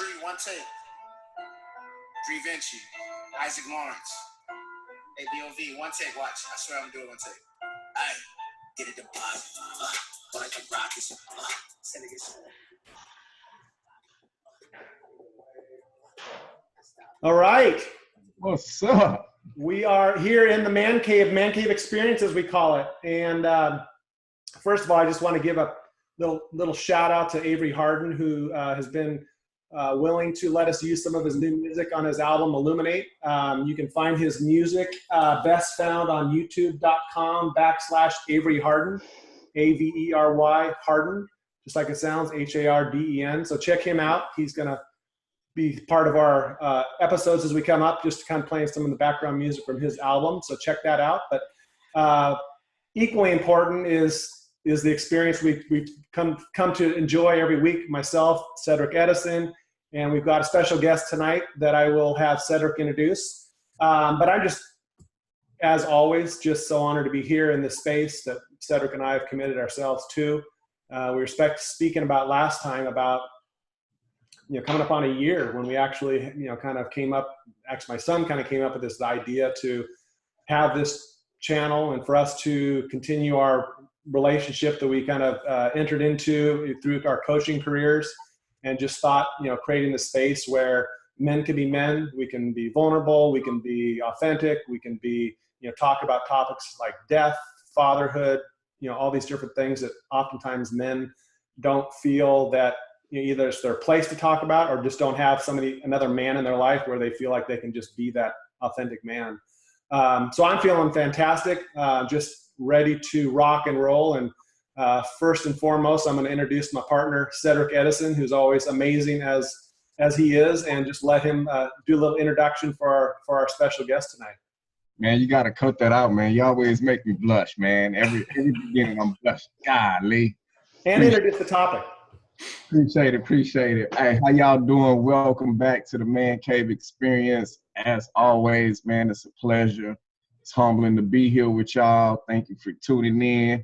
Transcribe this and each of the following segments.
Dree, one take. Dree Vinci, Isaac Lawrence. Hey, BOV, one take, watch. I swear I'm gonna do it one take. Aye, get it deposit. But I can rock this. Send it. All right. What's up? We are here in the Man Cave Experience, as we call it. And first of all, I just want to give a little shout out to Avery Harden, who has been willing to let us use some of his new music on his album Illuminate. You can find his music best found on youtube.com/Avery Harden, Avery Harden, just like it sounds, Harden. So check him out. He's going to be part of our episodes as we come up, just kind of playing some of the background music from his album. So check that out. But equally important is the experience we've come to enjoy every week. Myself, Cedric Edison, and we've got a special guest tonight that I will have Cedric introduce. But I'm just, as always, just so honored to be here in this space that Cedric and I have committed ourselves to. We respect speaking about last time about, coming up on a year when we actually, kind of came up, actually my son kind of came up with this idea to have this channel and for us to continue our relationship that we kind of entered into through our coaching careers, and just thought, creating the space where men can be men, we can be vulnerable, we can be authentic, we can be, talk about topics like death, fatherhood, all these different things that oftentimes men don't feel that either it's their place to talk about, or just don't have another man in their life where they feel like they can just be that authentic man. So I'm feeling fantastic, just ready to rock and roll. And first and foremost, I'm going to introduce my partner, Cedric Edison, who's always amazing as he is, and just let him do a little introduction for our special guest tonight. Man, you got to cut that out, man. You always make me blush, man. Every beginning I'm blushing. Golly. And introduce the topic. Appreciate it. Hey, how y'all doing? Welcome back to the Man Cave Experience. As always, man, it's a pleasure. It's humbling to be here with y'all. Thank you for tuning in.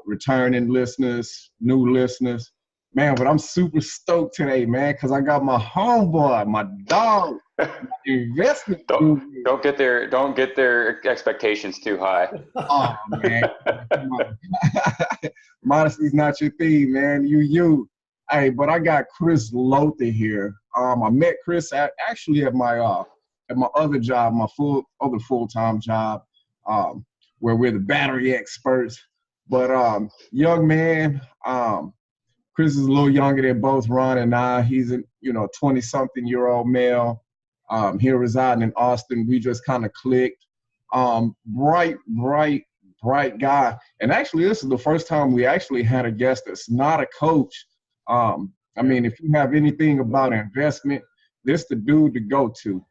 Returning listeners, new listeners. Man, but I'm super stoked today, man, because I got my homeboy, my dog, my investment. Don't get their expectations too high. Oh, man. Modesty's not your thing, man. You. Hey, but I got Chris Lowther here. I met Chris actually at my other job, my other full-time job, where we're the battery experts. But young man, Chris is a little younger than both Ron and I. He's a 20-something-year-old male. Here residing in Austin. We just kind of clicked. Bright guy. And actually, this is the first time we actually had a guest that's not a coach. I mean, if you have anything about investment, this the dude to go to.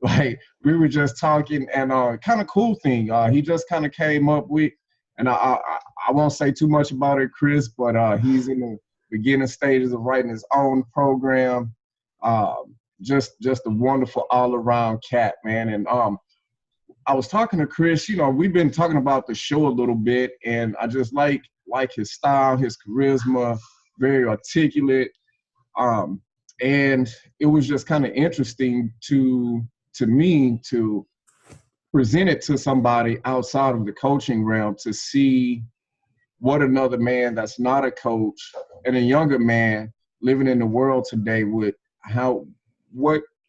Like, we were just talking, and kind of cool thing. He just kind of came up with, and I won't say too much about it, Chris, but he's in the beginning stages of writing his own program. Just a wonderful all-around cat, man. And I was talking to Chris. We've been talking about the show a little bit, and I just like his style, his charisma, very articulate. And it was just kind of interesting to me to present it to somebody outside of the coaching realm to see what another man that's not a coach and a younger man living in the world today what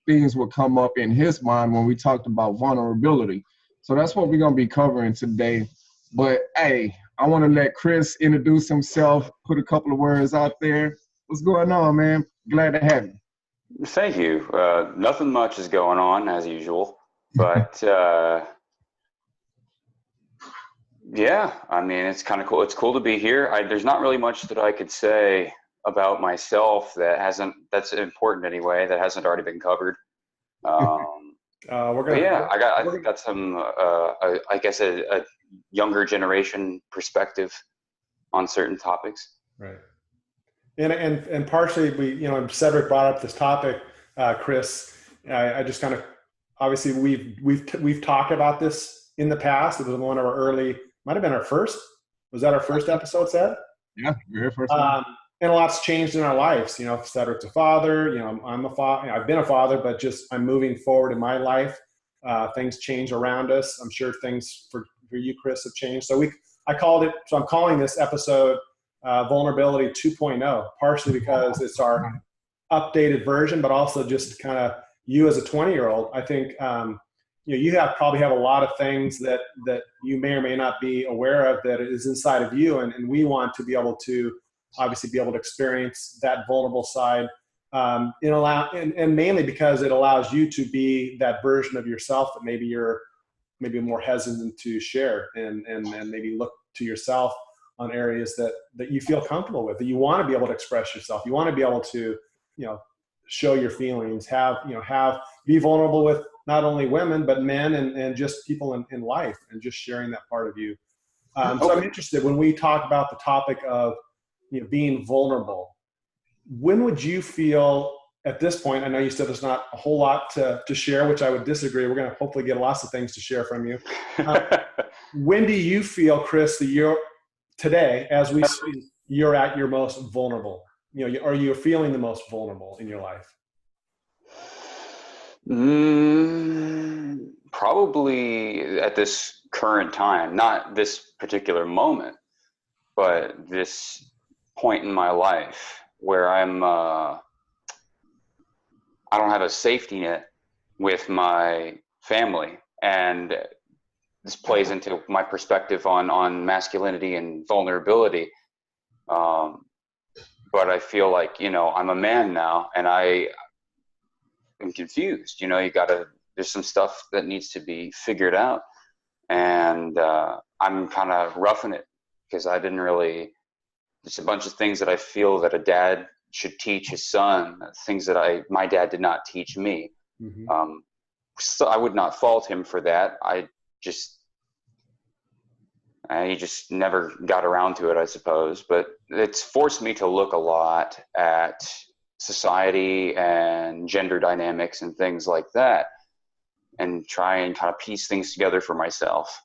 things would come up in his mind when we talked about vulnerability. So that's what we're going to be covering today. But, hey, I want to let Chris introduce himself, put a couple of words out there. What's going on, man? Glad to have you. Thank you. Nothing much is going on, as usual. But, yeah, I mean, it's kind of cool. It's cool to be here. There's not really much that I could say about myself that's important anyway, that hasn't already been covered. I got some, I guess, a younger generation perspective on certain topics. Right. And partially Cedric brought up this topic, Chris. I just kind of, obviously we've talked about this in the past. It was one of our early, might have been our first. Was that our first episode, Ced? Yeah, very first one. and a lot's changed in our lives. You know, Cedric's a father, you know, I'm a father, I've been a father, but just I'm moving forward in my life. Things change around us. I'm sure things for you, Chris, have changed. So I'm calling this episode Vulnerability 2.0, partially because it's our updated version, but also just kind of you as a 20-year-old. I think, you probably have a lot of things that you may or may not be aware of that is inside of you. And we want to be able to obviously be able to experience that vulnerable side, and mainly because it allows you to be that version of yourself that maybe you're more hesitant to share, and maybe look to yourself on areas that you feel comfortable with, that you want to be able to express yourself. You want to be able to, show your feelings, be vulnerable with not only women, but men and just people in life, and just sharing that part of you. So I'm interested, when we talk about the topic of, being vulnerable, when would you feel at this point? I know you said there's not a whole lot to share, which I would disagree. We're going to hopefully get lots of things to share from you. When do you feel, Chris, that today, as we speak, you're at your most vulnerable? Are you feeling the most vulnerable in your life? Probably at this current time, not this particular moment, but this point in my life where I don't have a safety net with my family, and this plays into my perspective on masculinity and vulnerability. But I feel like, I'm a man now, and I am confused. There's some stuff that needs to be figured out, and I'm kind of roughing it because I didn't really. There's a bunch of things that I feel that a dad should teach his son, things that my dad did not teach me. Mm-hmm. So I would not fault him for that. He just never got around to it, I suppose. But it's forced me to look a lot at society and gender dynamics and things like that, and try and kind of piece things together for myself.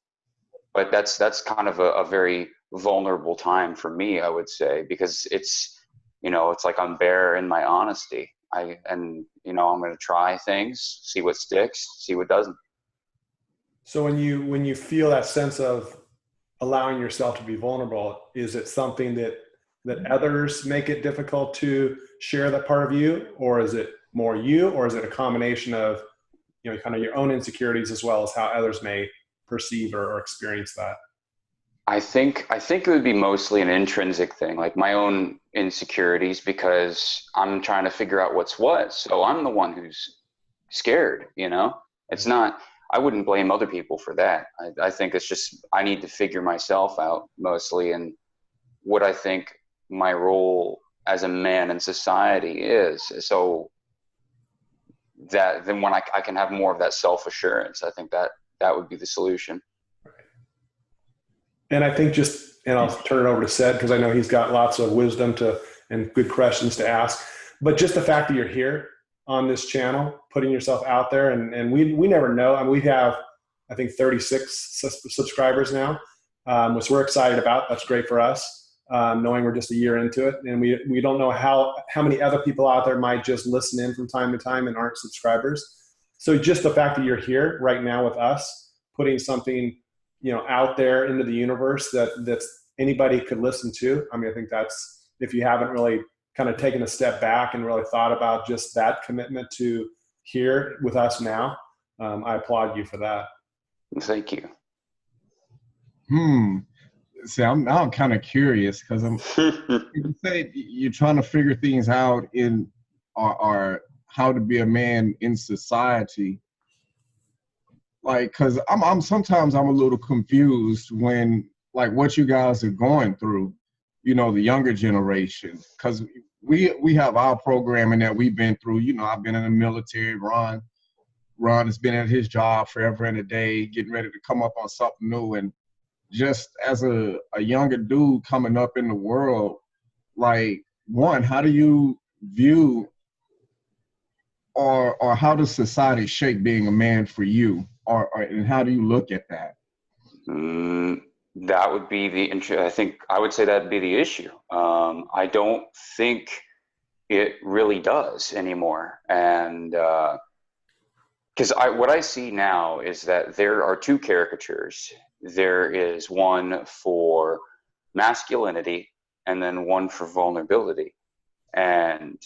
But that's kind of a very vulnerable time for me, I would say, because it's like I'm bare in my honesty. I'm going to try things, see what sticks, see what doesn't. So when you feel that sense of allowing yourself to be vulnerable, is it something that others make it difficult to share that part of you, or is it more you, or is it a combination of kind of your own insecurities as well as how others may perceive or experience that? I think it would be mostly an intrinsic thing, like my own insecurities, because I'm trying to figure out what's what. So I'm the one who's scared, It's not, I wouldn't blame other people for that. I think it's just, I need to figure myself out mostly, and what I think my role as a man in society is. So that then when I can have more of that self-assurance, I think that would be the solution. And I think and I'll turn it over to Ced, because I know he's got lots of wisdom and good questions to ask. But just the fact that you're here on this channel, putting yourself out there, and we never know. I mean, we have, I think, 36 subscribers now, which we're excited about. That's great for us, knowing we're just a year into it. And we don't know how many other people out there might just listen in from time to time and aren't subscribers. So just the fact that you're here right now with us, putting something out there into the universe that's anybody could listen to. I mean, I think that's, if you haven't really kind of taken a step back and really thought about just that commitment to here with us now, I applaud you for that. Thank you. See, I'm kind of curious, because you say you're trying to figure things out in or how to be a man in society. Like, cause sometimes I'm a little confused when, like, what you guys are going through, the younger generation, cause we have our programming that we've been through. I've been in the military. Ron has been at his job forever and a day, getting ready to come up on something new. And just as a younger dude coming up in the world, like, one, how do you view or how does society shape being a man for you? And how do you look at that? that would be I think I would say that'd be the issue. I don't think it really does anymore. And because what I see now is that there are two caricatures. There is one for masculinity and then one for vulnerability. And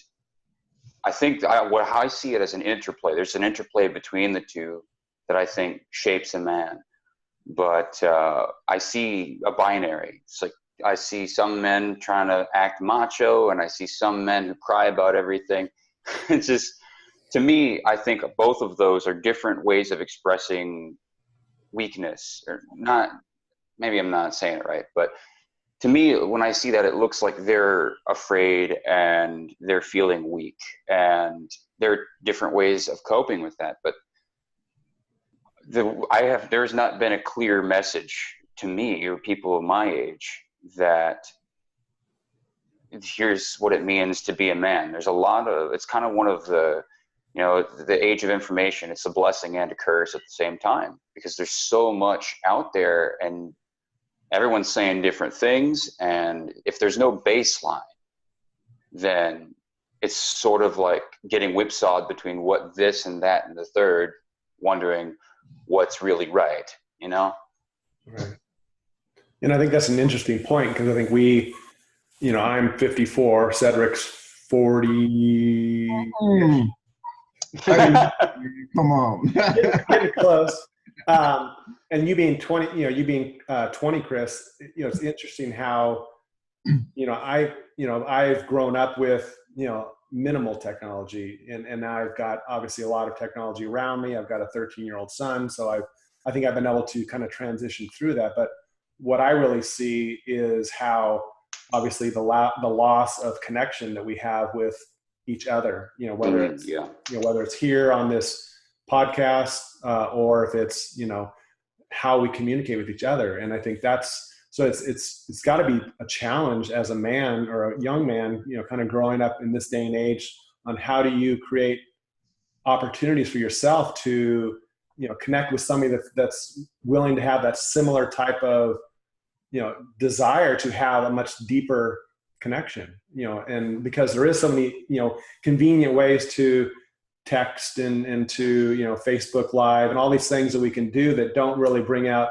I think how I see it as an interplay. There's an interplay between the two that I think shapes a man. But I see a binary. It's like I see some men trying to act macho, and I see some men who cry about everything. It's just, to me, I think both of those are different ways of expressing weakness, or not. Maybe I'm not saying it right, but to me, when I see that, it looks like they're afraid and they're feeling weak, and there are different ways of coping with that. But there's not been a clear message to me or people of my age that here's what it means to be a man. There's a lot of, it's kind of one of the, the age of information. It's a blessing and a curse at the same time, because there's so much out there and everyone's saying different things. And if there's no baseline, then it's sort of like getting whipsawed between what this and that and the third, wondering what's really right, Right. And I think that's an interesting point, because I think I'm 54, Cedric's 40. Come on. Getting close. And you being 20, 20, Chris, it's interesting how, I've grown up with, minimal technology, and now I've got obviously a lot of technology around me. I've got a 13-year-old son. So I think I've been able to kind of transition through that. But what I really see is how obviously the loss of connection that we have with each other, whether it's here on this podcast, or if it's, how we communicate with each other. And I think it's got to be a challenge as a man or a young man, kind of growing up in this day and age, on how do you create opportunities for yourself to, connect with somebody that's willing to have that similar type of, desire to have a much deeper connection, and because there is so many, convenient ways to text and to, Facebook Live and all these things that we can do that don't really bring out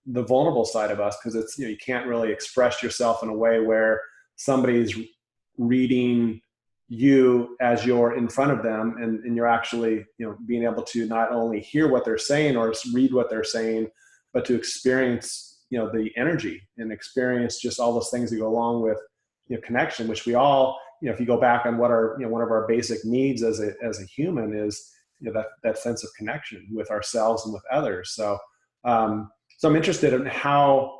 the vulnerable side of us, because it's, you can't really express yourself in a way where somebody's reading you as you're in front of them, and you're actually, being able to not only hear what they're saying or read what they're saying, but to experience, the energy and experience just all those things that go along with, connection, which we all, if you go back on what our, one of our basic needs as a human is, that sense of connection with ourselves and with others. So, so I'm interested in how,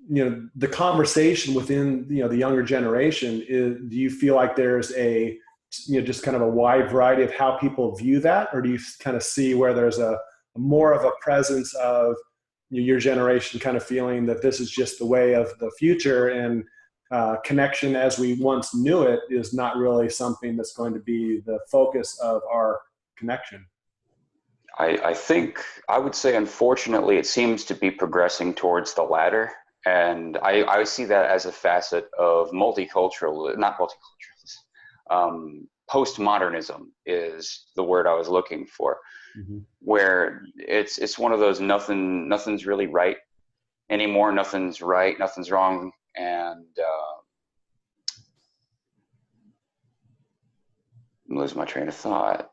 the conversation within, the younger generation is. Do you feel like there's a, just kind of a wide variety of how people view that, or do you kind of see where there's a more of a presence of your generation kind of feeling that this is just the way of the future, and connection as we once knew it is not really something that's going to be the focus of our connection? I think I would say, unfortunately, it seems to be progressing towards the latter. And I see that as a facet of postmodernism is the word I was looking for, where it's one of those nothing's really right anymore. Nothing's right, nothing's wrong. And I'm losing my train of thought.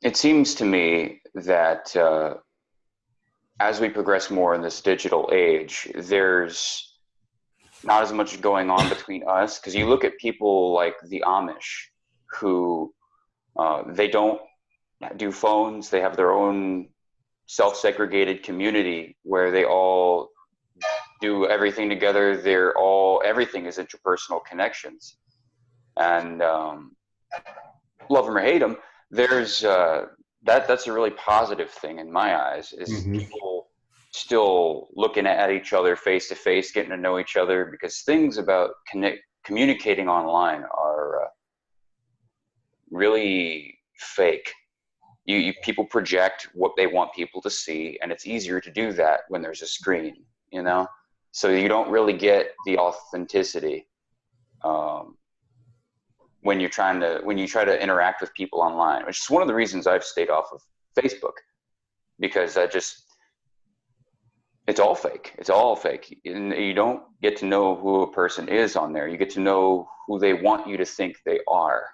It seems to me that as we progress more in this digital age, there's not as much going on between us, because you look at people like the Amish, who they don't do phones. They have their own self-segregated community where they all do everything together. Everything is interpersonal connections, and love them or hate them, there's that's a really positive thing in my eyes, is people still looking at each other face to face, getting to know each other, because things about communicating online are really fake. people project what they want people to see, and it's easier to do that when there's a screen, you know? So you don't really get the authenticity when you try to interact with people online, which is one of the reasons I've stayed off of Facebook, because it's all fake. It's all fake. And you don't get to know who a person is on there. You get to know who they want you to think they are.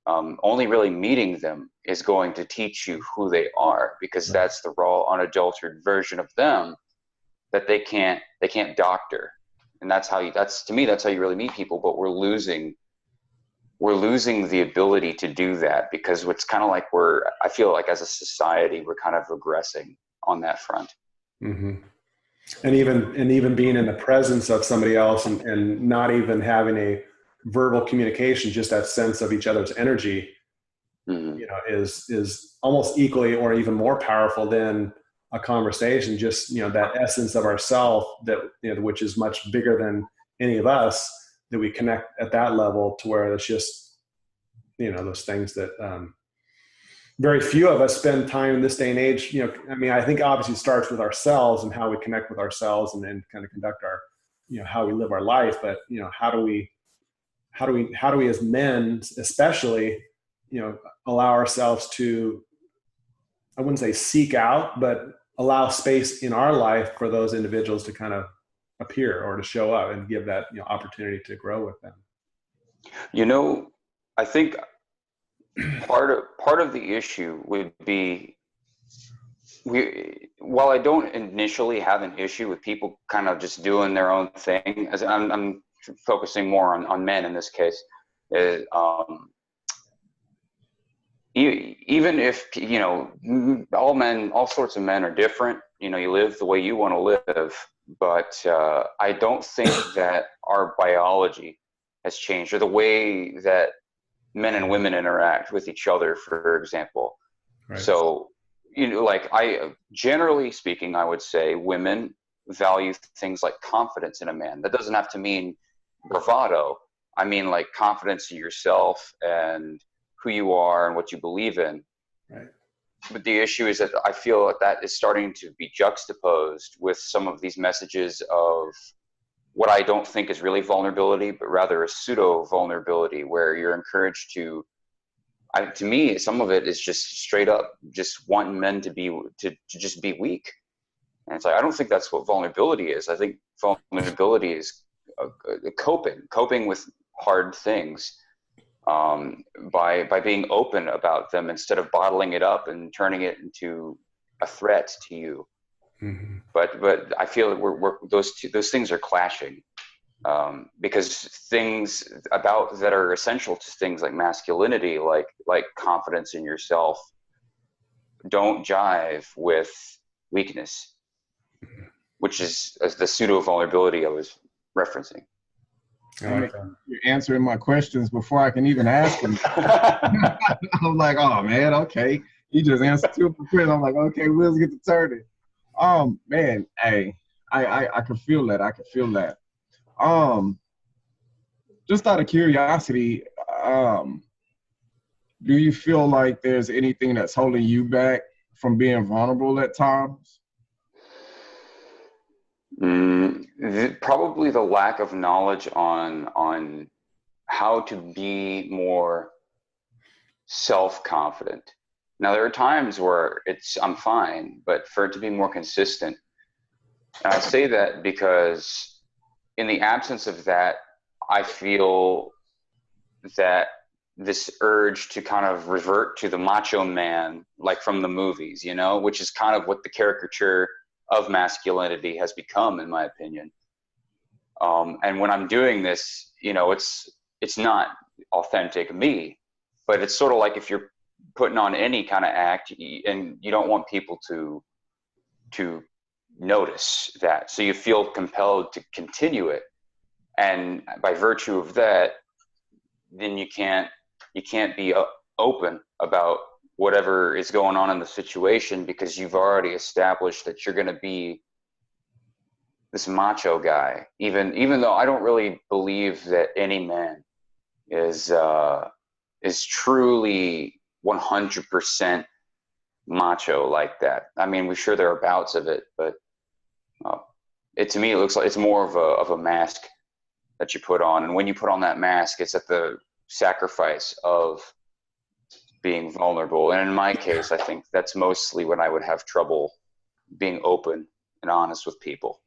Only really meeting them is going to teach you who they are, because that's the raw, unadulterated version of them that they can't doctor. And to me, that's how you really meet people. But we're losing the ability to do that, because it's kind of like I feel like as a society, we're kind of regressing on that front. Mm-hmm. And even being in the presence of somebody else and not even having a verbal communication, just that sense of each other's energy, you know, is almost equally or even more powerful than a conversation. Just, you know, that essence of ourself that, you know, which is much bigger than any of us, that we connect at that level to where it's just, you know, those things that very few of us spend time in this day and age. You know, I mean, I think obviously it starts with ourselves and how we connect with ourselves and then kind of conduct our, you know, how we live our life. But, you know, how do we as men, especially, you know, allow ourselves to, I wouldn't say seek out, but allow space in our life for those individuals to kind of appear or to show up and give that, you know, opportunity to grow with them. You know, I think part of the issue would be, while I don't initially have an issue with people kind of just doing their own thing, as I'm focusing more on men in this case, even if, you know, all sorts of men are different, you know, you live the way you want to live, but I don't think that our biology has changed, or the way that men and women interact with each other, for example. Right. So, you know, like generally speaking, I would say women value things like confidence in a man. That doesn't have to mean bravado. I mean, like, confidence in yourself and who you are and what you believe in. Right. But the issue is that I feel that is starting to be juxtaposed with some of these messages of what I don't think is really vulnerability, but rather a pseudo vulnerability, where you're encouraged to me, some of it is just straight up just wanting men to just be weak. And it's like, I don't think that's what vulnerability is. I think vulnerability is coping with hard things, by being open about them instead of bottling it up and turning it into a threat to you. Mm-hmm. But I feel that those things are clashing, because things about that are essential to things like masculinity, like confidence in yourself, don't jive with weakness, which is the pseudo vulnerability I was referencing. You're answering my questions before I can even ask them. I'm like, oh man, okay. You just answered two questions. I'm like, okay, wheels get to turning. Man, hey, I can feel that. I can feel that. Just out of curiosity, do you feel like there's anything that's holding you back from being vulnerable at times? Probably the lack of knowledge on how to be more self-confident. Now, there are times where I'm fine, but for it to be more consistent, and I say that because in the absence of that, I feel that this urge to kind of revert to the macho man, like from the movies, you know, which is kind of what the caricature of masculinity has become, in my opinion. And when I'm doing this, you know, it's not authentic me, but it's sort of like if you're putting on any kind of act and you don't want people to notice that, so you feel compelled to continue it, and by virtue of that, then you can't be open about whatever is going on in the situation, because you've already established that you're going to be this macho guy, even though I don't really believe that any man is truly 100% macho like that. I mean, we're sure there are bouts of it, but to me, it looks like it's more of a mask that you put on. And when you put on that mask, it's at the sacrifice of being vulnerable. And in my case, I think that's mostly when I would have trouble being open and honest with people.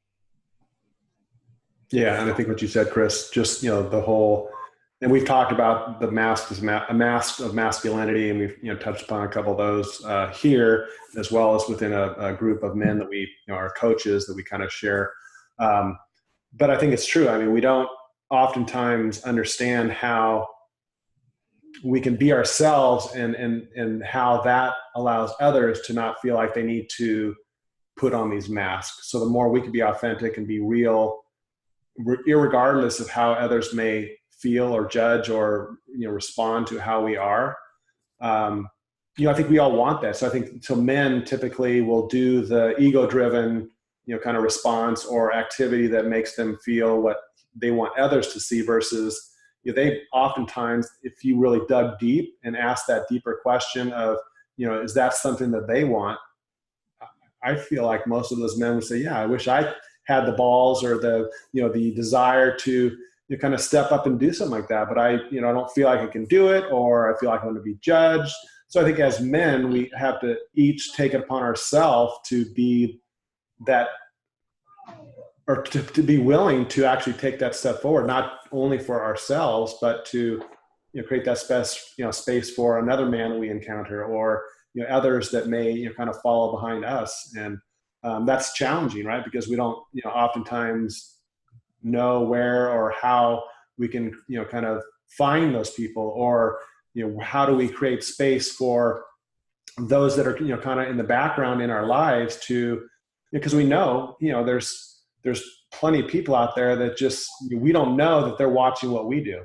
Yeah, and I think what you said, Chris, just the whole, and we've talked about the mask as a mask of masculinity, and we've touched upon a couple of those here, as well as within a group of men that we are coaches that we kind of share. But I think it's true. I mean, we don't oftentimes understand how we can be ourselves, and how that allows others to not feel like they need to put on these masks. So the more we can be authentic and be real, irregardless of how others may feel or judge or respond to how we are, I think we all want that. So I think men typically will do the ego-driven kind of response or activity that makes them feel what they want others to see, versus they oftentimes, if you really dug deep and asked that deeper question of is that something that they want, I feel like most of those men would say, yeah, I wish I had the balls or the the desire to kind of step up and do something like that, but I don't feel like I can do it, or I feel like I'm going to be judged. So I think as men, we have to each take it upon ourselves to be that, or to be willing to actually take that step forward, not only for ourselves, but to create that space for another man that we encounter, or others that may kind of follow behind us. And that's challenging, right? Because we don't oftentimes know where or how we can kind of find those people, or how do we create space for those that are kind of in the background in our lives, to because we know there's plenty of people out there that just we don't know that they're watching what we do.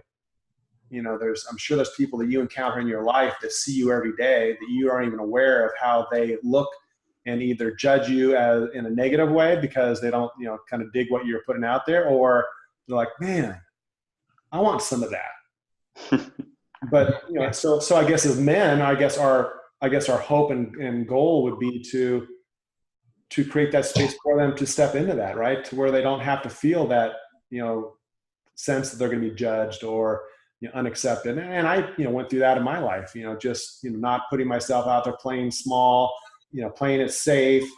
I'm sure there's people that you encounter in your life that see you every day that you aren't even aware of how they look, and either judge you as in a negative way because they don't kind of dig what you're putting out there, or they're like, man, I want some of that. But so I guess as men, I guess our hope and goal would be to create that space for them to step into that, right? To where they don't have to feel that, sense that they're going to be judged or unaccepted. And I, went through that in my life, just, not putting myself out there, playing small, playing it safe.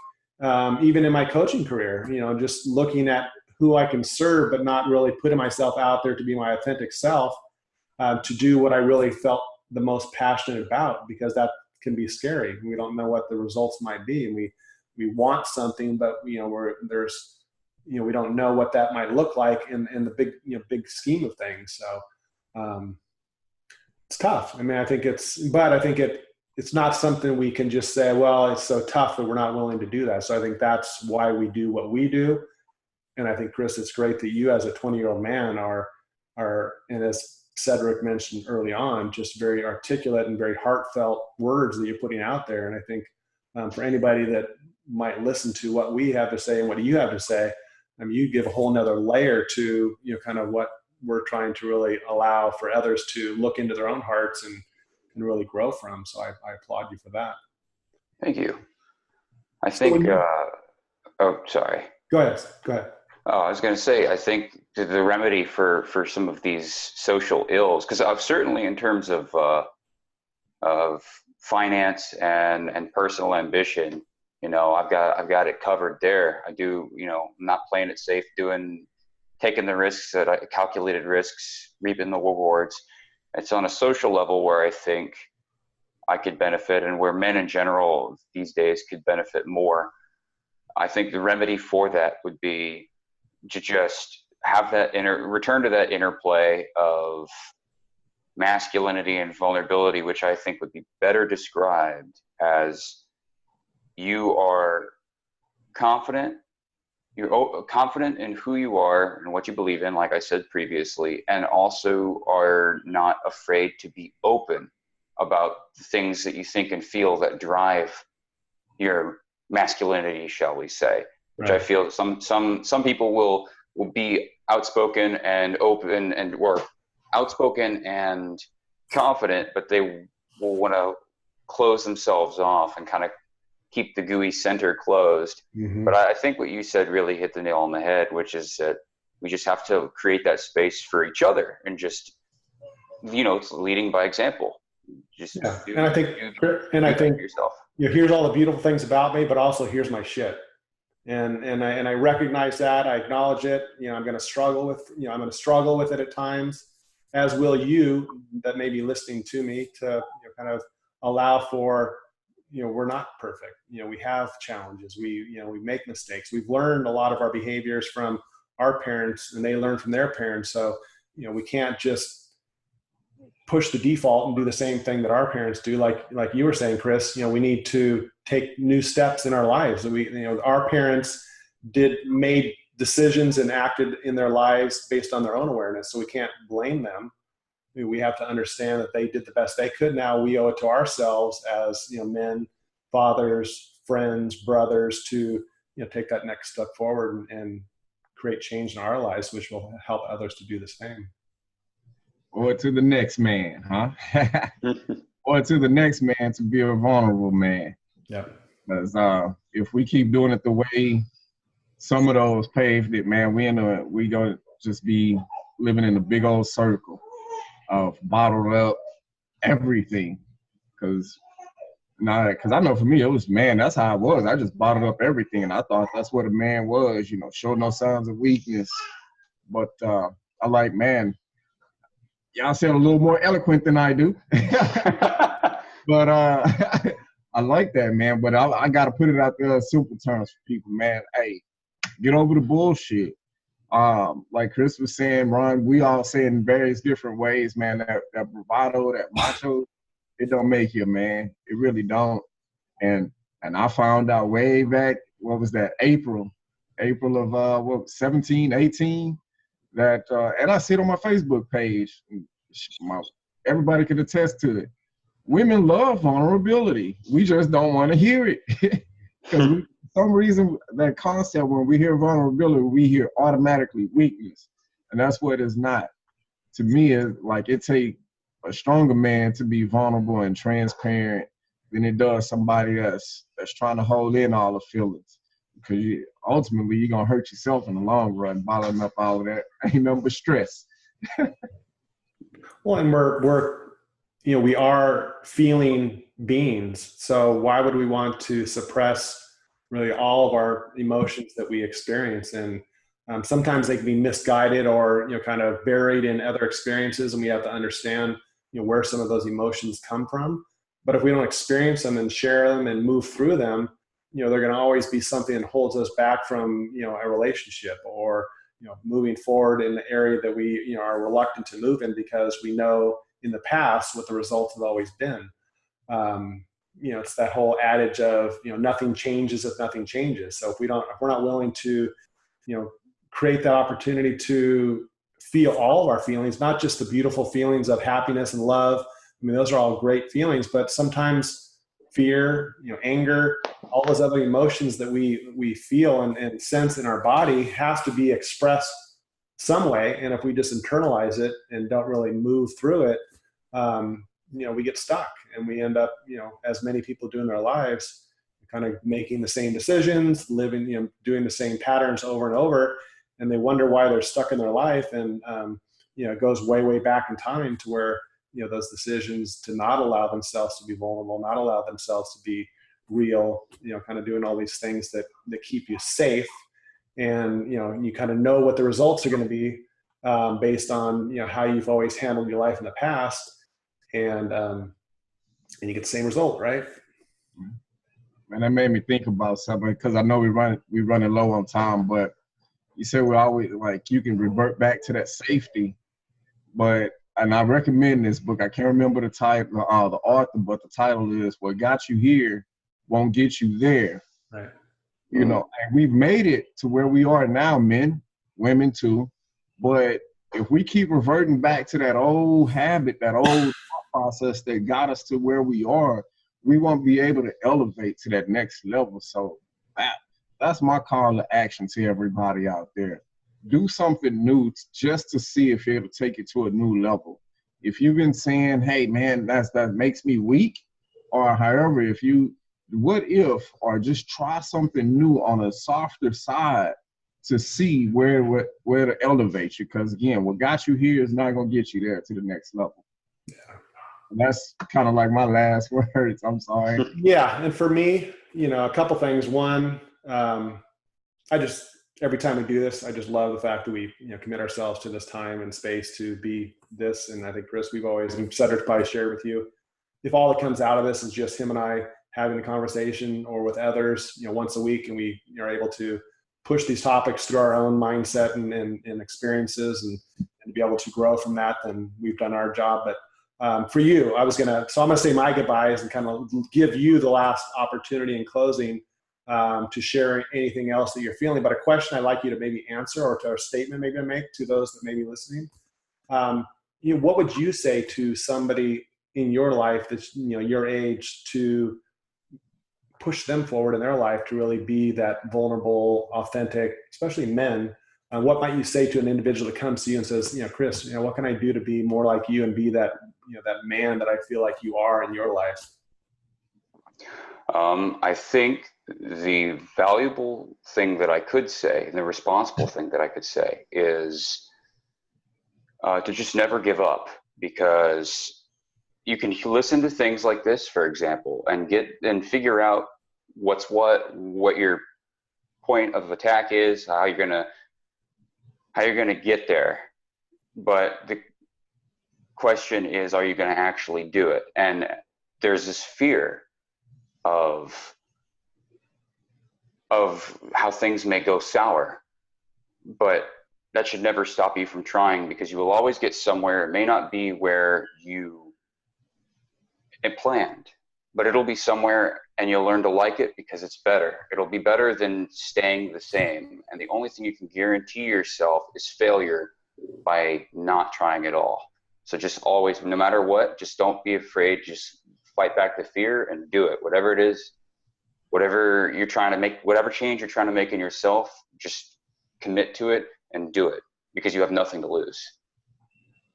Even in my coaching career, just looking at who I can serve, but not really putting myself out there to be my authentic self, to do what I really felt the most passionate about, because that can be scary. We don't know what the results might be. And we want something, but we don't know what that might look like in the big scheme of things. So it's tough. I mean, I think it's not something we can just say, well, it's so tough that we're not willing to do that. So I think that's why we do what we do. And I think, Chris, it's great that you as a 20-year-old man are, and as Cedric mentioned early on, just very articulate and very heartfelt words that you're putting out there. And I think for anybody that might listen to what we have to say and what you have to say, I mean, you give a whole nother layer to, kind of what we're trying to really allow for others to look into their own hearts and really grow from. So I applaud you for that. Thank you. I think, sorry. Go ahead. Oh, I was going to say, I think the remedy for some of these social ills, because I've certainly in terms of finance and personal ambition, I've got it covered there. I do, I'm not playing it safe, taking the risks, calculated risks, reaping the rewards. It's on a social level where I think I could benefit, and where men in general these days could benefit more. I think the remedy for that would be to just have that return to that interplay of masculinity and vulnerability, which I think would be better described as you are confident. You're confident in who you are and what you believe in, like I said previously, and also are not afraid to be open about the things that you think and feel that drive your masculinity, shall we say. Which I feel some people will be outspoken and open or outspoken and confident, but they will want to close themselves off and kind of keep the gooey center closed. Mm-hmm. But I think what you said really hit the nail on the head, which is that we just have to create that space for each other and just, it's leading by example. Just and I think yourself. Here's all the beautiful things about me, but also here's my shit. And I recognize that. I acknowledge it. I'm going to struggle with it at times, as will you that may be listening to me, to kind of allow for, we're not perfect. We have challenges. We make mistakes. We've learned a lot of our behaviors from our parents, and they learn from their parents. So, we can't just push the default and do the same thing that our parents do. Like you were saying, Chris, we need to take new steps in our lives. Our parents made decisions and acted in their lives based on their own awareness. So we can't blame them. We have to understand that they did the best they could. Now we owe it to ourselves as, men, fathers, friends, brothers, to, take that next step forward and create change in our lives, which will help others to do the same. Or to the next man, huh? Or to the next man to be a vulnerable man. Yeah. Because if we keep doing it the way some of those paved it, man, we gonna just be living in a big old circle of bottled up everything. Because I know for me, it was, man, that's how I was. I just bottled up everything, and I thought that's what a man was, show no signs of weakness. But I like, man, y'all sound a little more eloquent than I do. But I like that, man. But I got to put it out there in simple terms for people, man. Hey, get over the bullshit. Like Chris was saying, Ron, we all say in various different ways, man, that bravado, that macho, it don't make you, man. It really don't. And I found out way back, what was that, April of 17, 18, that, and I see it on my Facebook page. Everybody can attest to it. Women love vulnerability. We just don't want to hear it. Because for some reason, that concept, when we hear vulnerability, we hear automatically weakness. And that's what it's not. To me, it's like it takes a stronger man to be vulnerable and transparent than it does somebody that's trying to hold in all the feelings. Because ultimately, you're going to hurt yourself in the long run, bottling up all of that. Ain't nothing but stress. Well, and we are feeling beings. So why would we want to suppress really all of our emotions that we experience? And sometimes they can be misguided or, kind of buried in other experiences. And we have to understand, where some of those emotions come from. But if we don't experience them and share them and move through them, they're going to always be something that holds us back from, a relationship or, moving forward in the area that we, are reluctant to move in because we know in the past what the results have always been. It's that whole adage of, nothing changes if nothing changes. So if we're not willing to, create that opportunity to feel all of our feelings, not just the beautiful feelings of happiness and love. I mean, those are all great feelings, but sometimes fear, anger, all those other emotions that we feel and sense in our body has to be expressed some way. And if we just internalize it and don't really move through it, we get stuck and we end up, as many people do in their lives, kind of making the same decisions, living, doing the same patterns over and over. And they wonder why they're stuck in their life. And, it goes way, way back in time to where, those decisions to not allow themselves to be vulnerable, not allow themselves to be real, kind of doing all these things that keep you safe. And, you kind of know what the results are going to be based on, how you've always handled your life in the past. And you get the same result, right? And that made me think about something because I know we're running low on time, but you said we always you can revert back to that safety, and I recommend this book. I can't remember the title, the author, but the title is "What Got You Here Won't Get You There." Right. And we've made it to where we are now, men, women too. But if we keep reverting back to that old habit, that old process that got us to where we are, we won't be able to elevate to that next level. So that's my call to action to everybody out there. Do something new just to see if it'll take you to a new level. If you've been saying, hey, man, that makes me weak, or however, if you what if, or just try something new on a softer side to see where to elevate you. Because again, what got you here is not gonna get you there to the next level. Yeah. And that's kind of like my last words. I'm sorry. Yeah, and for me, a couple things. One, every time we do this, I just love the fact that we commit ourselves to this time and space to be this. And I think, Chris, we've always, and Cedric probably shared with you, if all that comes out of this is just him and I having a conversation, or with others, once a week, and we are able to push these topics through our own mindset and experiences and to be able to grow from that, then we've done our job. But for you, I'm going to say my goodbyes and kind of give you the last opportunity in closing to share anything else that you're feeling. But a question I'd like you to maybe answer, or to a statement maybe to make to those that may be listening. What would you say to somebody in your life that's your age, to push them forward in their life to really be that vulnerable, authentic, especially men? What might you say to an individual that comes to you and says, Chris, what can I do to be more like you and be that, that man that I feel like you are in your life? I think the valuable thing that I could say, and the responsible thing that I could say, is to just never give up, because you can listen to things like this, for example, and figure out what your point of attack is, how you're gonna get there. But the question is, are you gonna actually do it? And there's this fear of how things may go sour, but that should never stop you from trying, because you will always get somewhere. It may not be where you planned, but it'll be somewhere, and you'll learn to like it because it's better. It'll be better than staying the same. And the only thing you can guarantee yourself is failure by not trying at all. So just always, no matter what, just don't be afraid. Just fight back the fear and do it. Whatever it is, whatever you're trying to make, whatever change you're trying to make in yourself, just commit to it and do it, because you have nothing to lose.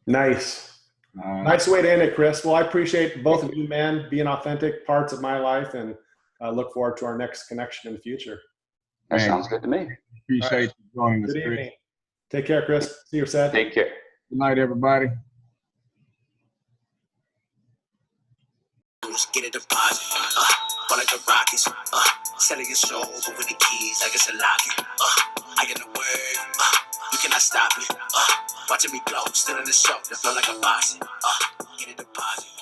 Nice. Nice way to end it, Chris. Well, I appreciate both of you, man, being authentic parts of my life, and look forward to our next connection in the future. That sounds good to me. Appreciate you joining us, Good Chris. evening. Take care, Chris. See you, Seth. Take care. Good night, everybody. Get a deposit, but like the Rockets, selling your soul, but with the keys, I guess I lock it. I get the word, you cannot stop it. Watching me glow, still in the show, that flow like a boxing. Get a deposit.